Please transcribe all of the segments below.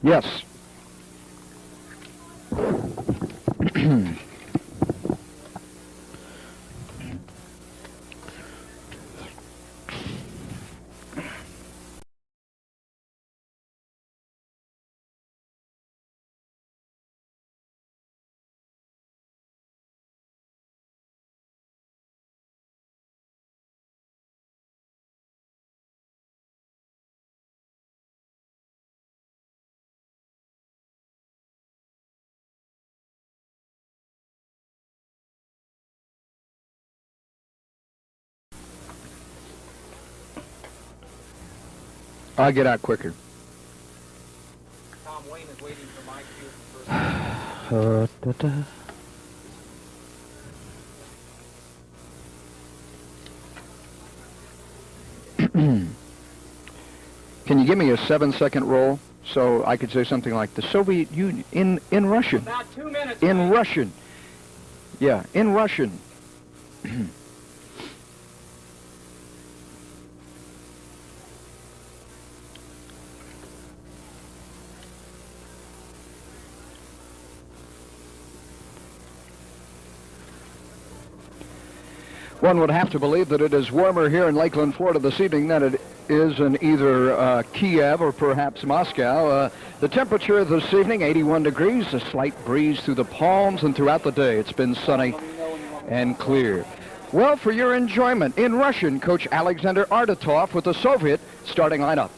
Yes. I'll get out quicker. Tom Wayne is waiting for my cue for first. Can you give me a 7-second roll so I could say something like the Soviet Union in Russian? About 2 minutes. In Russian. Yeah, in Russian. One would have to believe that it is warmer here in Lakeland, Florida this evening than it is in either Kiev or perhaps Moscow. The temperature this evening, 81 degrees, a slight breeze through the palms, and throughout the day it's been sunny and clear. Well, for your enjoyment, in Russian, Coach Alexander Artatov with the Soviet starting lineup.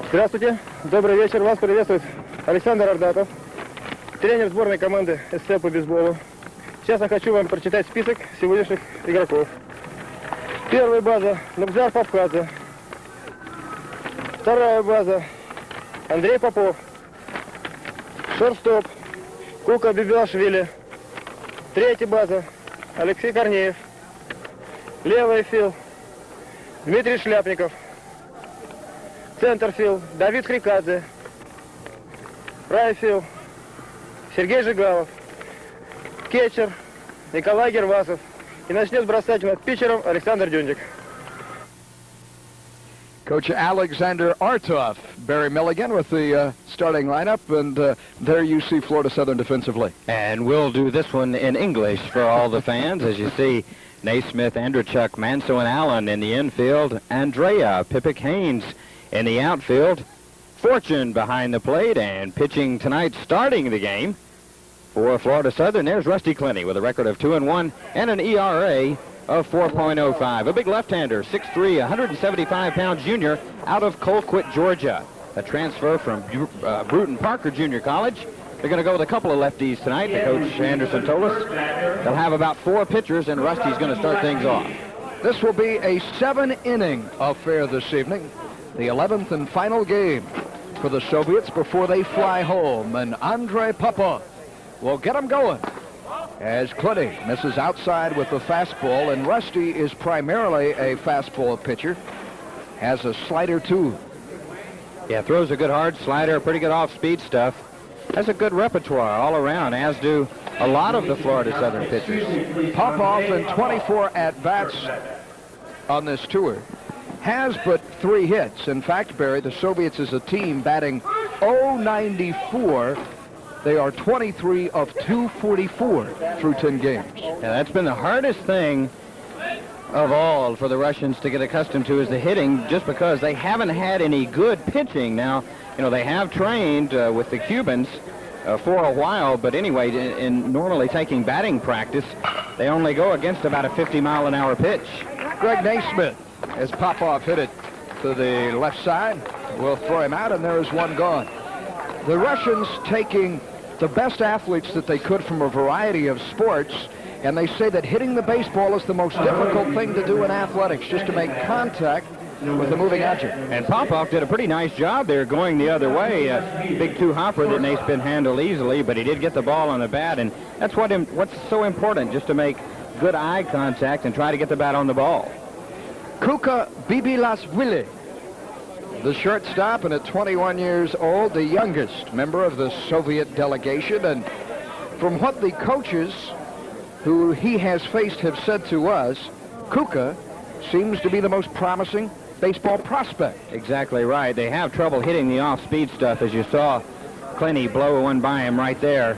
Здравствуйте, добрый вечер, вас приветствует Александр Ардатов, тренер сборной команды СССР по бейсболу. Сейчас я хочу вам прочитать список сегодняшних игроков. Первая база Набзар Кхрикадзе. Вторая база Андрей Попов. Шорстоп Кука Бибилашвили. Третья база Алексей Корнеев. Левый фил Дмитрий Шляпников. Центрфил Давид Кhrikadze. Правый Сергей Жигалов. Кетчер Николай Гервасов. И начнет бросать над питчером Александр Дюндик. Coach Alexander Artatov, Barry Milligan with the starting lineup, and there you see Florida Southern defensively. And we'll do this one in English for all the fans. As you see, Naismith, Andrechuk, Manso, and Allen in the infield. Andrea, Pippick Haynes in the outfield. Fortune behind the plate, and pitching tonight, starting the game for Florida Southern, there's Rusty Clinty with a record of 2-1 and an ERA of 4.05. A big left-hander, 6'3", 175-pound junior out of Colquitt, Georgia. A transfer from Bruton Parker Junior College. They're going to go with a couple of lefties tonight. The coach Anderson told us they'll have about 4 pitchers, and Rusty's going to start things off. This will be a 7-inning affair this evening, the 11th and final game for the Soviets before they fly home. And Andrei Popov will get them going as Clinty misses outside with the fastball, and Rusty is primarily a fastball pitcher, has a slider too. Yeah, throws a good hard slider, pretty good off-speed stuff. Has a good repertoire all around, as do a lot of the Florida Southern pitchers. Popov in 24 at-bats on this tour has but 3 hits. In fact, Barry, the Soviets as a team batting .094. They are 23 of 244 through 10 games. Yeah, that's been the hardest thing of all for the Russians to get accustomed to, is the hitting, just because they haven't had any good pitching. Now, you know, they have trained with the Cubans for a while, but anyway, in normally taking batting practice, they only go against about a 50-mile-an-hour pitch. Greg Naismith, as Popov hit it to the left side, will throw him out, and there is one gone. The Russians taking the best athletes that they could from a variety of sports, and they say that hitting the baseball is the most difficult thing to do in athletics, just to make contact with the moving object. And Popov did a pretty nice job there going the other way. Big two-hopper that Naismith handled easily, but he did get the ball on the bat, and that's what's so important, just to make good eye contact and try to get the bat on the ball. Kuka Bibilasvili, the shortstop, and at 21 years old, the youngest member of the Soviet delegation. And from what the coaches who he has faced have said to us, Kuka seems to be the most promising baseball prospect. Exactly right. They have trouble hitting the off-speed stuff, as you saw Clinty blow one by him right there.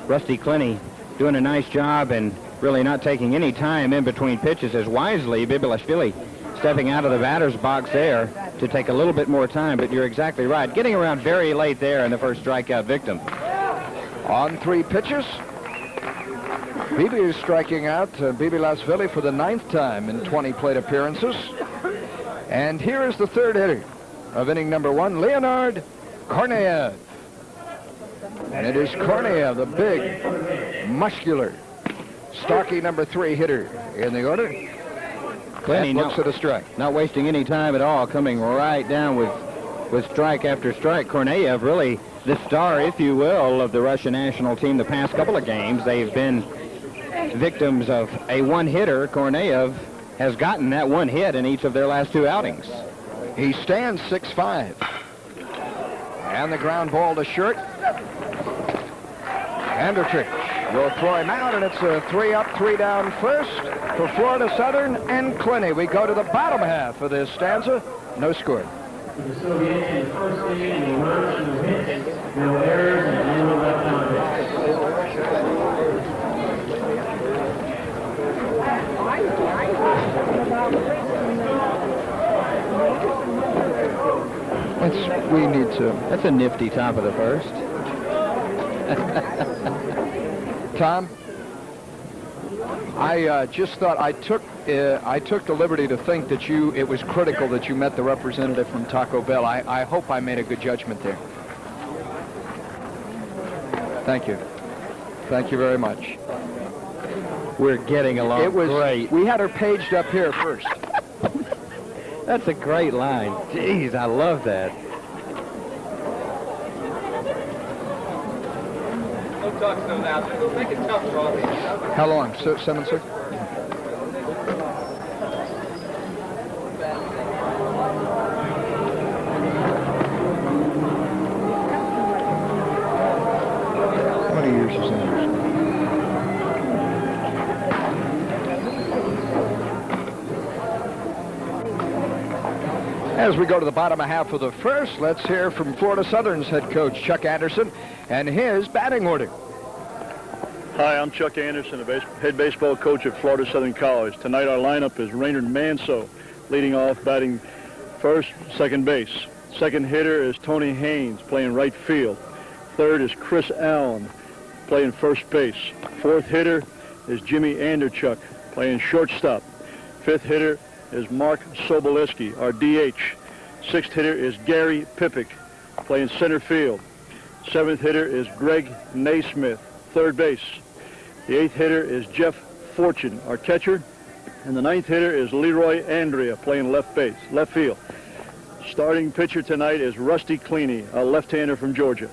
Rusty Clinty doing a nice job and really not taking any time in between pitches, as wisely Bibilashvili stepping out of the batter's box there to take a little bit more time. But you're exactly right. Getting around very late there in the first strikeout victim. On 3 pitches, Bibi is striking out Bibilashvili for the 9th time in 20 plate appearances. And here is the 3rd hitter of inning number 1, Leonard Korneyev. And it is Korneyev, the big, muscular, stocky number 3 hitter in the order. Clinty looks at a strike. Not wasting any time at all, coming right down with strike after strike. Korneyev really the star, if you will, of the Russian national team the past couple of games. They've been victims of a one-hitter. Korneyev has gotten that one hit in each of their last 2 outings. He stands 6'5". And the ground ball to short. Andrich will throw him out, and it's a 3 up, 3 down first for Florida Southern and Clinty. We go to the bottom half of this stanza. No score. The Soviets in the first inning, no runs, no hits, no errors, and 0 left on We need to. That's a nifty top of the first. Tom, I just thought I took the liberty to think that it was critical that you met the representative from Taco Bell. I hope I made a good judgment there. Thank you. Thank you very much. We're getting along great. We had her paged up here first. That's a great line. Jeez, I love that. Make it tough for all these. How long? 7, sir? How many years is that? As we go to the bottom half of the first, let's hear from Florida Southern's head coach, Chuck Anderson, and his batting order. Hi, I'm Chuck Anderson, the head baseball coach at Florida Southern College. Tonight our lineup is Raynard Manso, leading off, batting first, second base. Second hitter is Tony Haynes, playing right field. Third is Chris Allen, playing first base. Fourth hitter is Jimmy Anderchuk, playing shortstop. Fifth hitter is Mark Soboleski, our DH. Sixth hitter is Gary Pippick, playing center field. Seventh hitter is Greg Naismith, third base. The eighth hitter is Jeff Fortune, our catcher. And the ninth hitter is Leroy Andrea, playing left field. Starting pitcher tonight is Rusty Clinty, a left-hander from Georgia.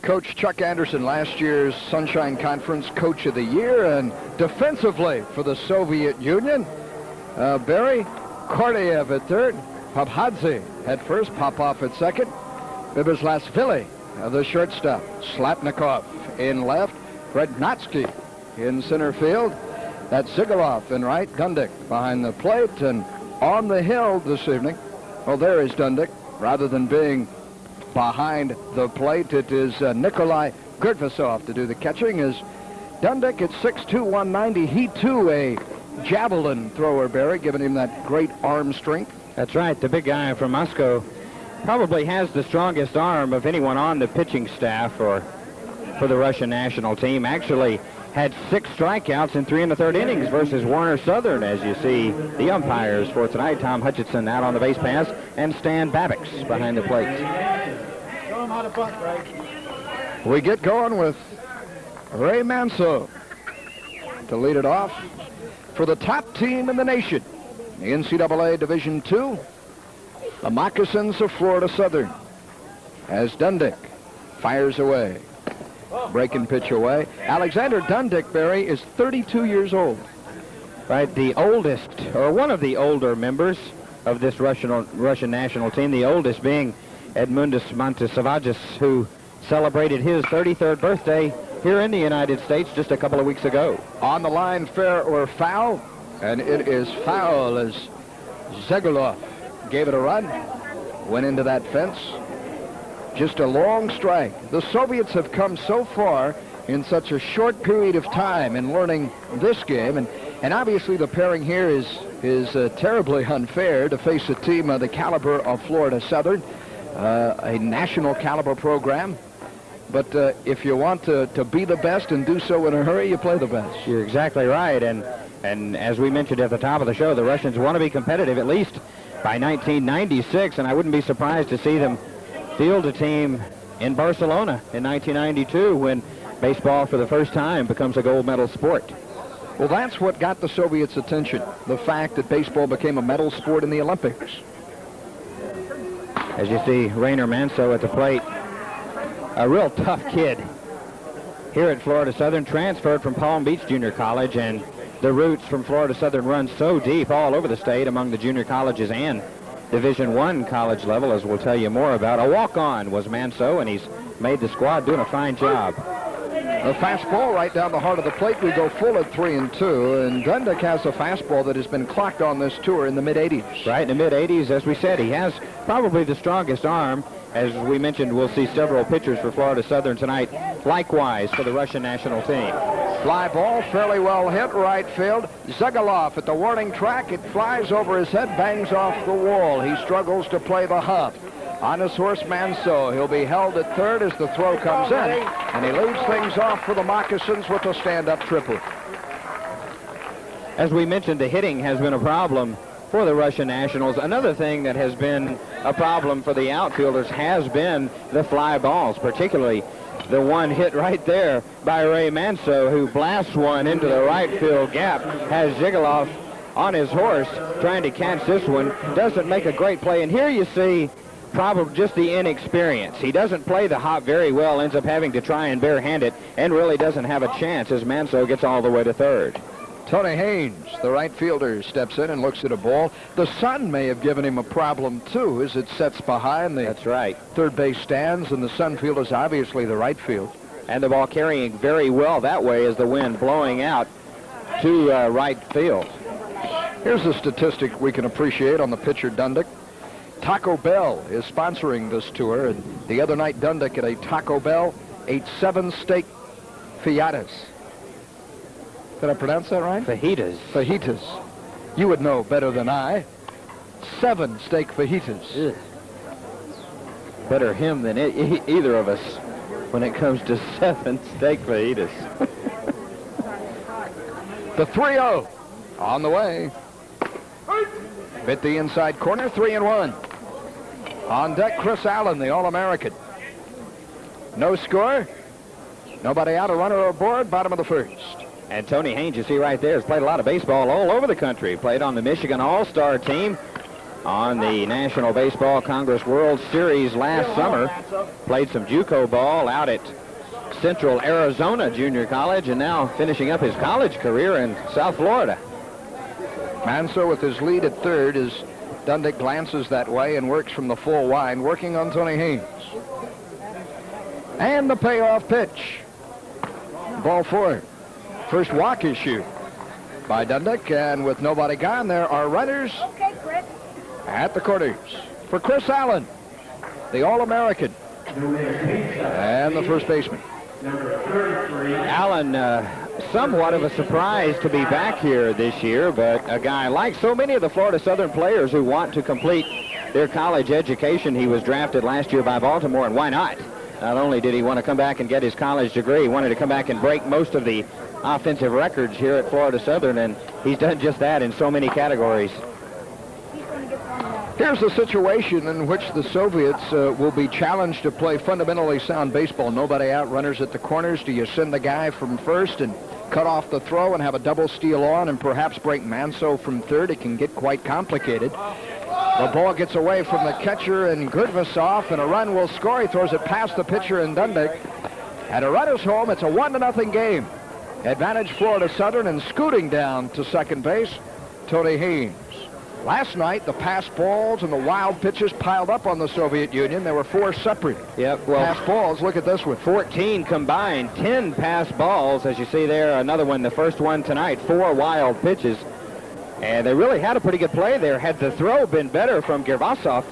Coach Chuck Anderson, last year's Sunshine Conference Coach of the Year, and defensively for the Soviet Union, Barry Korneyev at third, Khrikadze at first, Popov at second, Bibilashvili, the shortstop, Slapnikov in left, Rednatsky in center field. That's Sigalov in right, Dundick behind the plate, and on the hill this evening, well, there is Dundick. Rather than being behind the plate, it is Nikolai Gurdvasov to do the catching. Is Dundick at 6'2", 190. He, too, a javelin thrower, Barry, giving him that great arm strength. That's right. The big guy from Moscow probably has the strongest arm of anyone on the pitching staff for the Russian national team. Actually had 6 strikeouts in 3 1/3 innings versus Warner Southern, as you see the umpires for tonight. Tom Hutchinson out on the base pass, and Stan Babix behind the plate. Show him how to bunt, right? We get going with Ray Manso to lead it off for the top team in the nation, the NCAA Division II, the Moccasins of Florida Southern, as Dundick fires away. Breaking pitch away. Alexander Dundick, Barry, is 32 years old. Right, the oldest, or one of the older members of this Russian national team, the oldest being Edmundas Montisavagis, who celebrated his 33rd birthday here in the United States just a couple of weeks ago. On the line, fair or foul, and it is foul as Zegulov gave it a run, went into that fence. Just a long strike. The Soviets have come so far in such a short period of time in learning this game, and obviously the pairing here is terribly unfair to face a team of the caliber of Florida Southern, a national caliber program. But if you want to be the best and do so in a hurry, you play the best. You're exactly right, and as we mentioned at the top of the show, the Russians want to be competitive at least by 1996, and I wouldn't be surprised to see them field a team in Barcelona in 1992 when baseball for the first time becomes a gold medal sport. Well, that's what got the Soviets' attention, the fact that baseball became a medal sport in the Olympics. As you see, Rainer Manso at the plate, a real tough kid here at Florida Southern, transferred from Palm Beach Junior College, and the roots from Florida Southern run so deep all over the state among the junior colleges and Division I college level, as we'll tell you more about. A walk-on was Manso, and he's made the squad, doing a fine job. A fastball right down the heart of the plate. We go full at 3-2, and Dundek has a fastball that has been clocked on this tour in the mid-80s. Right, in the mid-80s, as we said. He has probably the strongest arm. As we mentioned, we'll see several pitchers for Florida Southern tonight, likewise for the Russian national team. Fly ball, fairly well hit, right field. Zegulov at the warning track. It flies over his head, bangs off the wall. He struggles to play the hump. On his horse, Manso. He'll be held at third as the throw comes in, and he leads things off for the Moccasins with a stand-up triple. As we mentioned, the hitting has been a problem for the Russian Nationals. Another thing that has been a problem for the outfielders has been the fly balls, particularly the one hit right there by Ray Manso, who blasts one into the right field gap, has Zegulov on his horse trying to catch this one. Doesn't make a great play, and here you see probably just the inexperience. He doesn't play the hop very well, ends up having to try and barehand it, and really doesn't have a chance as Manso gets all the way to third. Tony Haynes, the right fielder, steps in and looks at a ball. The sun may have given him a problem, too, as it sets behind the That's right. third base stands, and the sun field is obviously the right field. And the ball carrying very well that way as the wind blowing out to right field. Here's a statistic we can appreciate on the pitcher, Dundek. Taco Bell is sponsoring this tour, and the other night, Dundek at a Taco Bell ate 7 steak fajitas. Did I pronounce that right? Fajitas. Fajitas. You would know better than I. 7 steak fajitas. Ugh. Better him than either of us when it comes to 7 steak fajitas. The 3-0 on the way. Hit the inside corner, 3-1. On deck, Chris Allen, the All-American. No score. Nobody out, a runner aboard, bottom of the first. And Tony Haynes, you see right there, has played a lot of baseball all over the country. Played on the Michigan All-Star team on the National Baseball Congress World Series last summer. Played some JUCO ball out at Central Arizona Junior College, and now finishing up his college career in South Florida. Manso with his lead at third as Dundek glances that way and works from the full wind, working on Tony Haynes. And the payoff pitch. Ball 4. First walk issue by Dundek, and with nobody gone, there are runners at the corners for Chris Allen, the All-American, and the first baseman. Allen, somewhat of a surprise to be back here this year, but a guy like so many of the Florida Southern players who want to complete their college education. He was drafted last year by Baltimore, and why not? Not only did he want to come back and get his college degree, he wanted to come back and break most of the offensive records here at Florida Southern, and he's done just that in so many categories. Here's a situation in which the Soviets will be challenged to play fundamentally sound baseball. Nobody out, runners at the corners. Do you send the guy from first and cut off the throw and have a double steal on and perhaps break Manso from third? It can get quite complicated. The ball gets away from the catcher and Gurdvasov, and a run will score. He throws it past the pitcher and Dundek. And a runner's home. It's a 1-0 game. Advantage Florida Southern, and scooting down to second base, Tony Haynes. Last night, the pass balls and the wild pitches piled up on the Soviet Union. There were 4 separate pass balls. Look at this one. 14 combined, 10 pass balls, as you see there. Another one, the first one tonight, 4 wild pitches. And they really had a pretty good play there. Had the throw been better from Gervasov,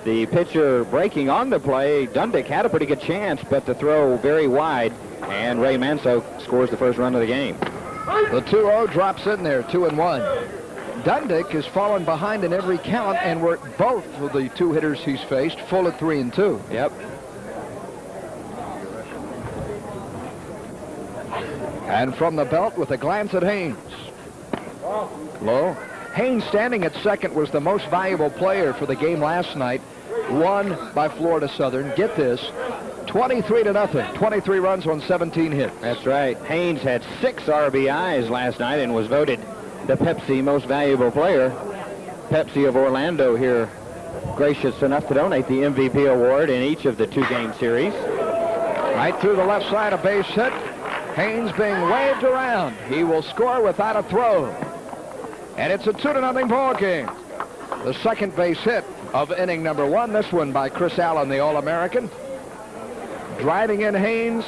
the pitcher breaking on the play, Dundick had a pretty good chance, but the throw very wide, and Ray Manso scores the first run of the game. The 2-0 drops in there, 2-1. Dundick has fallen behind in every count, and we're both of the two hitters he's faced full at 3-2. Yep. And from the belt with a glance at Haynes. Low. Haynes standing at second was the most valuable player for the game last night. Won by Florida Southern. Get this, 23-0. 23 runs on 17 hits. That's right. Haynes had 6 RBIs last night and was voted the Pepsi most valuable player. Pepsi of Orlando here gracious enough to donate the MVP award in each of the 2-game series. Right through the left side, a base hit. Haynes being waved around. He will score without a throw. And it's a 2-0 ball game. The second base hit of inning number 1. This one by Chris Allen, the All-American. Driving in Haynes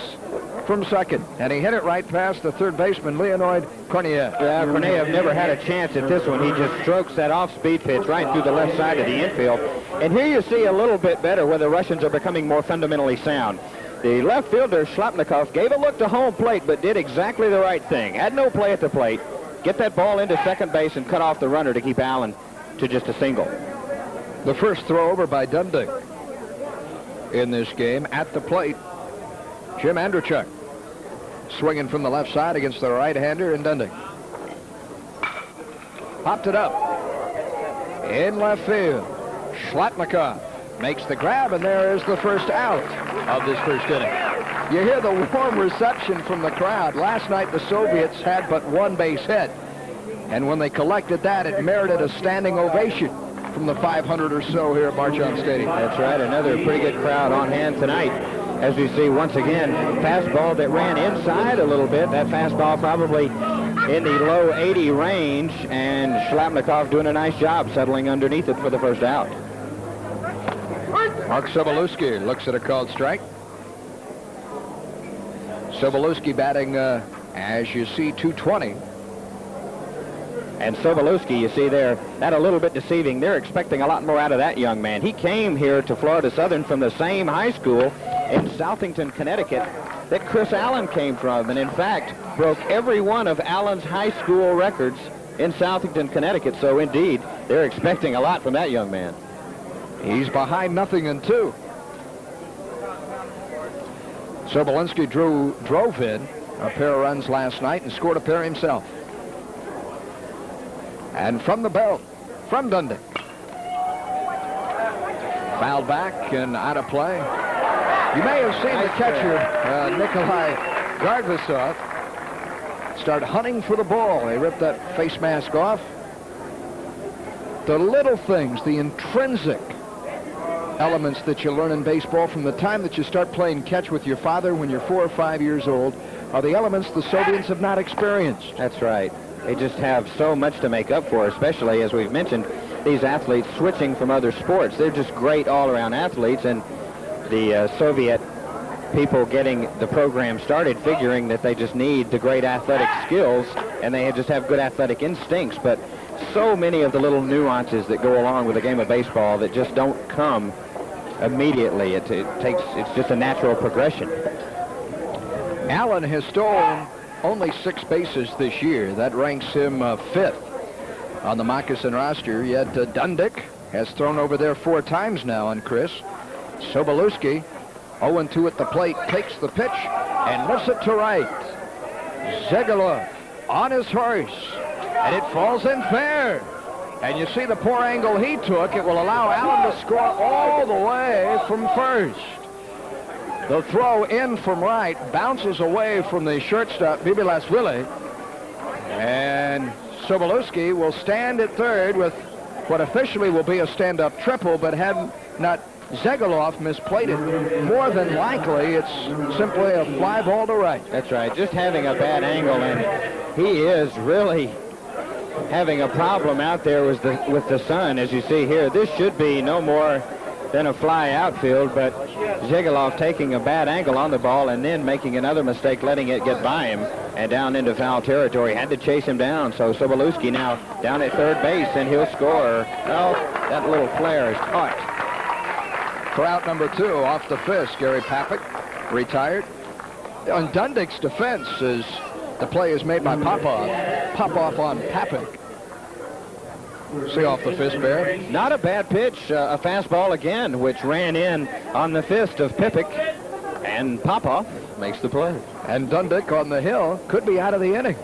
from second. And he hit it right past the third baseman, Leonid Korniev. Yeah, Korniev never had a chance at this one. He just strokes that off-speed pitch right through the left side of the infield. And here you see a little bit better where the Russians are becoming more fundamentally sound. The left fielder, Shlapnikov, gave a look to home plate, but did exactly the right thing. Had no play at the plate. Get that ball into second base and cut off the runner to keep Allen to just a single. The first throw over by Dundick in this game at the plate. Jim Andrechuk swinging from the left side against the right-hander in Dundick. Popped it up in left field. Shlapnikov makes the grab, and there is the first out of this first inning. You hear the warm reception from the crowd. Last night the Soviets had but one base hit, and when they collected that, it merited a standing ovation from the 500 or so here at Marchand Stadium. That's right, another pretty good crowd on hand tonight. As we see once again, fastball that ran inside a little bit. That fastball probably in the low 80 range, and Shlapnikov doing a nice job settling underneath it for the first out. Mark Sobolewski looks at a called strike. Sobolewski batting, as you see, 220. And Sobolewski, you see there, that a little bit deceiving. They're expecting a lot more out of that young man. He came here to Florida Southern from the same high school in Southington, Connecticut that Chris Allen came from, and in fact broke every one of Allen's high school records in Southington, Connecticut. So indeed, they're expecting a lot from that young man. He's behind 0-2. Sobolewski drove in a pair of runs last night and scored a pair himself. And from the belt, from Dundick. Fouled back and out of play. You may have seen the catcher, Nikolai Gardvasov, start hunting for the ball. They ripped that face mask off. The little things, the intrinsic elements that you learn in baseball from the time that you start playing catch with your father when you're 4 or 5 years old are the elements the Soviets have not experienced. That's right. They just have so much to make up for, especially, as we've mentioned, these athletes switching from other sports. They're just great all-around athletes, and the Soviet people getting the program started figuring that they just need the great athletic skills, and they just have good athletic instincts. But so many of the little nuances that go along with the game of baseball that just don't come immediately. It's just a natural progression. Allen has stolen only 6 bases this year. That ranks him 5th on the Moccasin roster. Yet Dundick has thrown over there 4 times now on Chris. Sobolewski, 0-2 at the plate, takes the pitch and lifts it to right. Zegalov on his horse, and it falls in fair. And you see the poor angle he took. It will allow Allen to score all the way from first. The throw in from right bounces away from the shortstop, Bibilasvili. And Sobolewski will stand at third with what officially will be a stand-up triple, but had not Zegalov misplayed it, more than likely it's simply a fly ball to right. That's right, just having a bad angle, and he is really having a problem out there with the sun, as you see here. This should be no more been a fly outfield, but Zhigalov taking a bad angle on the ball and then making another mistake, letting it get by him and down into foul territory. Had to chase him down, so Sobolewski now down at third base, and he'll score. Well, that little flare is caught. For out number 2, off the fist, Gary Papik, retired. On Dundick's defense, is the play is made by Popov. Popov on Papik. See off the fist, Bear. Not a bad pitch, a fastball again, which ran in on the fist of Pipik, and Popov makes the play. And Dundick on the hill could be out of the inning.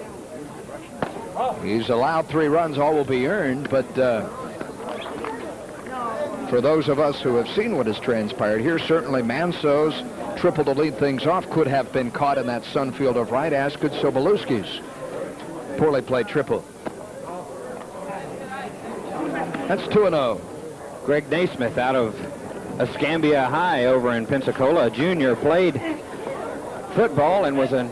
He's allowed 3 runs, all will be earned, but for those of us who have seen what has transpired here, certainly Manso's triple to lead things off could have been caught in that sunfield of right, as could Sobolewski's poorly played triple. That's 2-0. Greg Naismith out of Escambia High over in Pensacola, a junior, played football and was a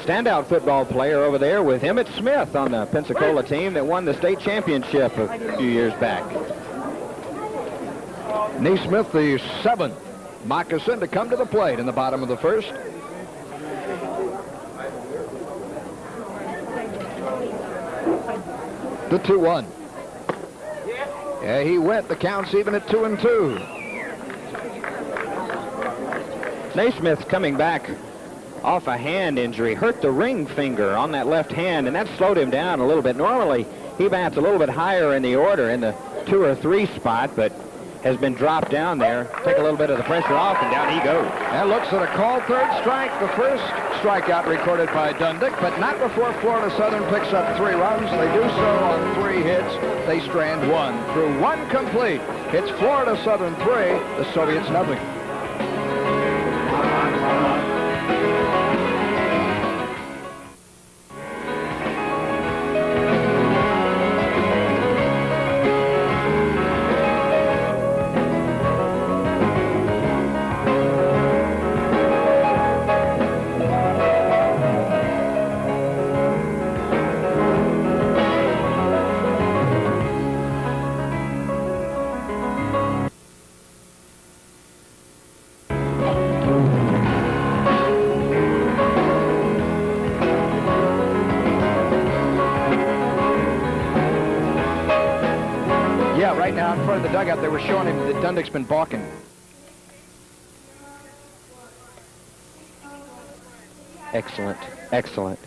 standout football player over there with Emmett Smith on the Pensacola team that won the state championship a few years back. Naismith, the 7th moccasin to come to the plate in the bottom of the first. The 2-1. Yeah, he went. The count's even at 2-2. Naismith coming back off a hand injury, hurt the ring finger on that left hand, and that slowed him down a little bit. Normally, he bats a little bit higher in the order, in the 2 or 3 spot, but has been dropped down there. Take a little bit of the pressure off, and down he goes. And looks at a called third strike. The first strikeout recorded by Dundick, but not before Florida Southern picks up 3 runs. They do so on 3 hits. They strand 1 through 1 complete. It's Florida Southern 3, the Soviets nothing. Right now in front of the dugout, they were showing him that Dundick's been balking. Excellent, excellent.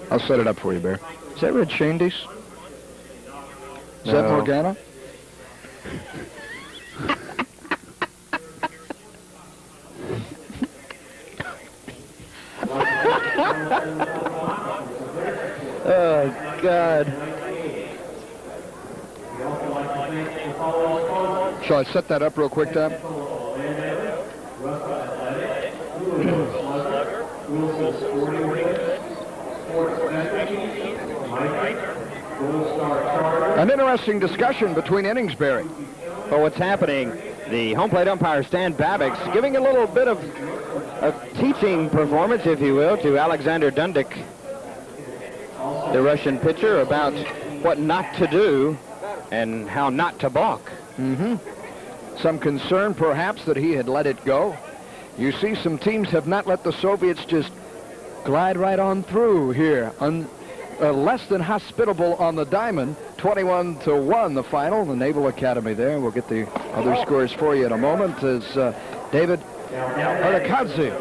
I'll set it up for you, Bear. Is that Red Shandy's? Is that Morgana? Oh, God. Shall I set that up real quick, Tom? An interesting discussion between innings, Barry. Well, what's happening, the home plate umpire, Stan Babbitt's, giving a little bit of a teaching performance, if you will, to Alexander Dundick, the Russian pitcher, about what not to do and how not to balk. Some concern, perhaps, that he had let it go. You see, some teams have not let the Soviets just glide right on through here. Less than hospitable on the diamond. 21-1, the final. The Naval Academy there. We'll get the other scores for you in a moment as David Khrikadze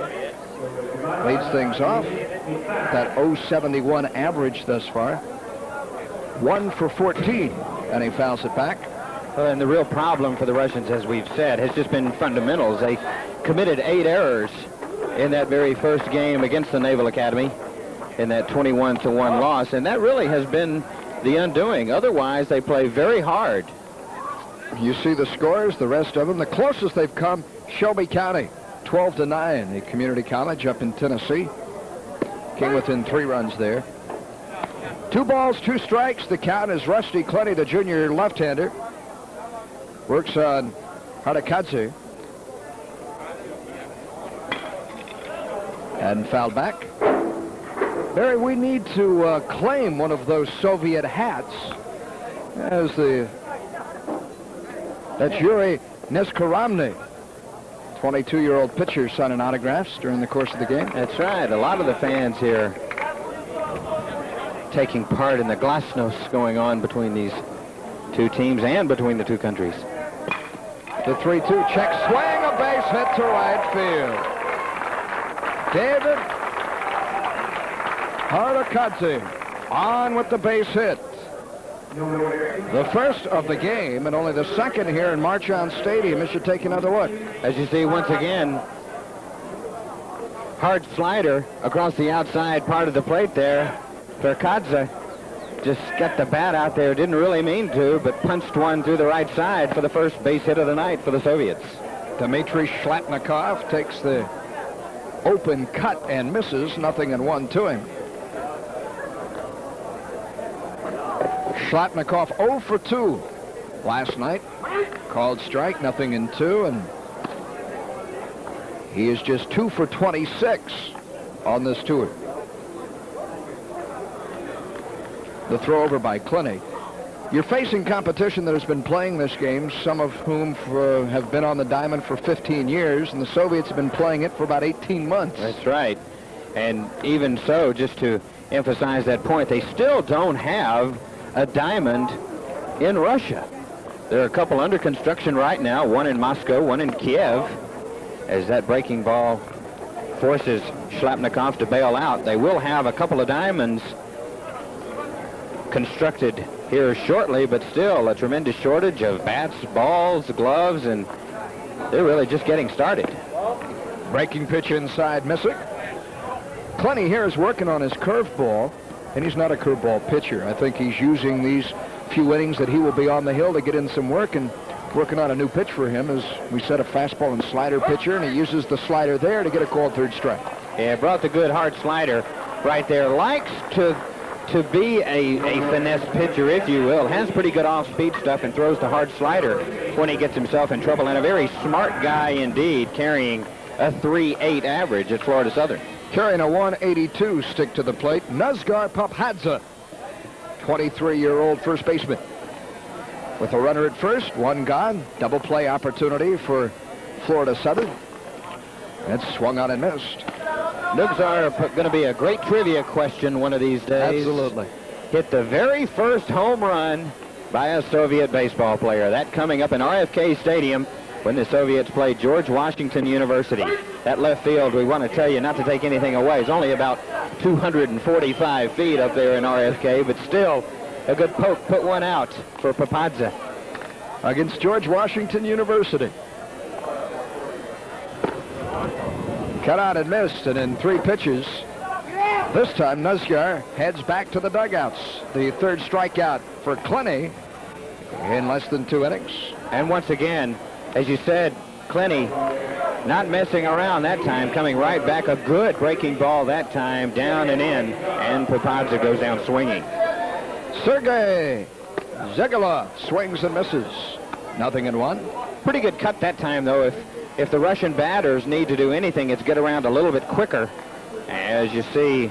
leads things off. That 0.71 average thus far. 1 for 14, and he fouls it back. And the real problem for the Russians, as we've said, has just been fundamentals. They committed 8 errors in that very first game against the Naval Academy in that 21-1 loss, and that really has been the undoing. Otherwise, they play very hard. You see the scores, the rest of them. The closest they've come, Shelby County, 12-9. The community college up in Tennessee came within 3 runs there. 2 balls, 2 strikes. The count is Rusty Clenny, the junior left-hander. Works on Khrikadze. And fouled back. Barry, we need to claim one of those Soviet hats as that's Yuri Neskoramny, 22-year-old pitcher, signing autographs during the course of the game. That's right. A lot of the fans here taking part in the glasnost going on between these two teams and between the two countries. The 3-2 check swing, a base hit to right field. David Khrikadze on with the base hit. The first of the game and only the second here in Marchand Stadium. You should take another look. As you see, once again, hard slider across the outside part of the plate there. Khrikadze just got the bat out there. Didn't really mean to, but punched one through the right side for the first base hit of the night for the Soviets. Dmitry Shlatnikov takes the open cut and misses. 0-1 to him. Shlatnikov 0 for 2 last night. Called strike, 0-2, and he is just 2 for 26 on this tour. The throw over by Clinny. You're facing competition that has been playing this game, some of whom have been on the diamond for 15 years, and the Soviets have been playing it for about 18 months. That's right. And even so, just to emphasize that point, they still don't have a diamond in Russia. There are a couple under construction right now, one in Moscow, one in Kiev. As that breaking ball forces Shlatnikov to bail out, they will have a couple of diamonds constructed here shortly, but still a tremendous shortage of bats, balls, gloves, and they're really just getting started. Breaking pitch inside, missing. Clinny here is working on his curveball, and he's not a curveball pitcher. I think he's using these few innings that he will be on the hill to get in some work, and working on a new pitch for him. As we said, a fastball and slider pitcher, and he uses the slider there to get a called third strike. Yeah, brought the good hard slider right there. Likes to be a finesse pitcher, if you will. Has pretty good off-speed stuff and throws the hard slider when he gets himself in trouble. And a very smart guy indeed, carrying a 3.8 average at Florida Southern. Carrying a 182 stick to the plate, Nazgar Papadze, 23-year-old first baseman. With a runner at first, one gone, double play opportunity for Florida Southern. That's swung on and missed. Nugs are going to be a great trivia question one of these days. Absolutely. Hit the very first home run by a Soviet baseball player. That coming up in RFK Stadium when the Soviets played George Washington University. That left field, we want to tell you not to take anything away. It's only about 245 feet up there in RFK, but still a good poke. Put one out for Papadze. Against George Washington University. Cut out and missed, and in 3 pitches. This time, Nazgar heads back to the dugouts. The third strikeout for Clinny in less than 2 innings. And once again, as you said, Clinny not messing around that time, coming right back. A good breaking ball that time, down and in, and Papadze goes down swinging. Sergei Zhigilov swings and misses. 0-1. Pretty good cut that time, though. If the Russian batters need to do anything, it's get around a little bit quicker. As you see,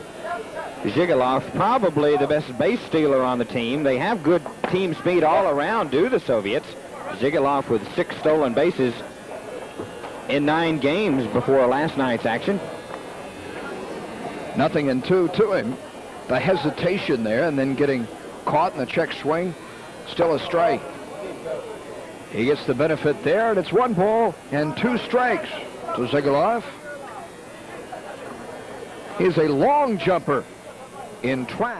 Zhigilov, probably the best base stealer on the team. They have good team speed all around, do the Soviets. Zhigilov with 6 stolen bases in 9 games before last night's action. 0-2 to him. The hesitation there, and then getting caught in the check swing. Still a strike. He gets the benefit there, and it's 1 ball and 2 strikes to Zhigilov. He's a long jumper in track.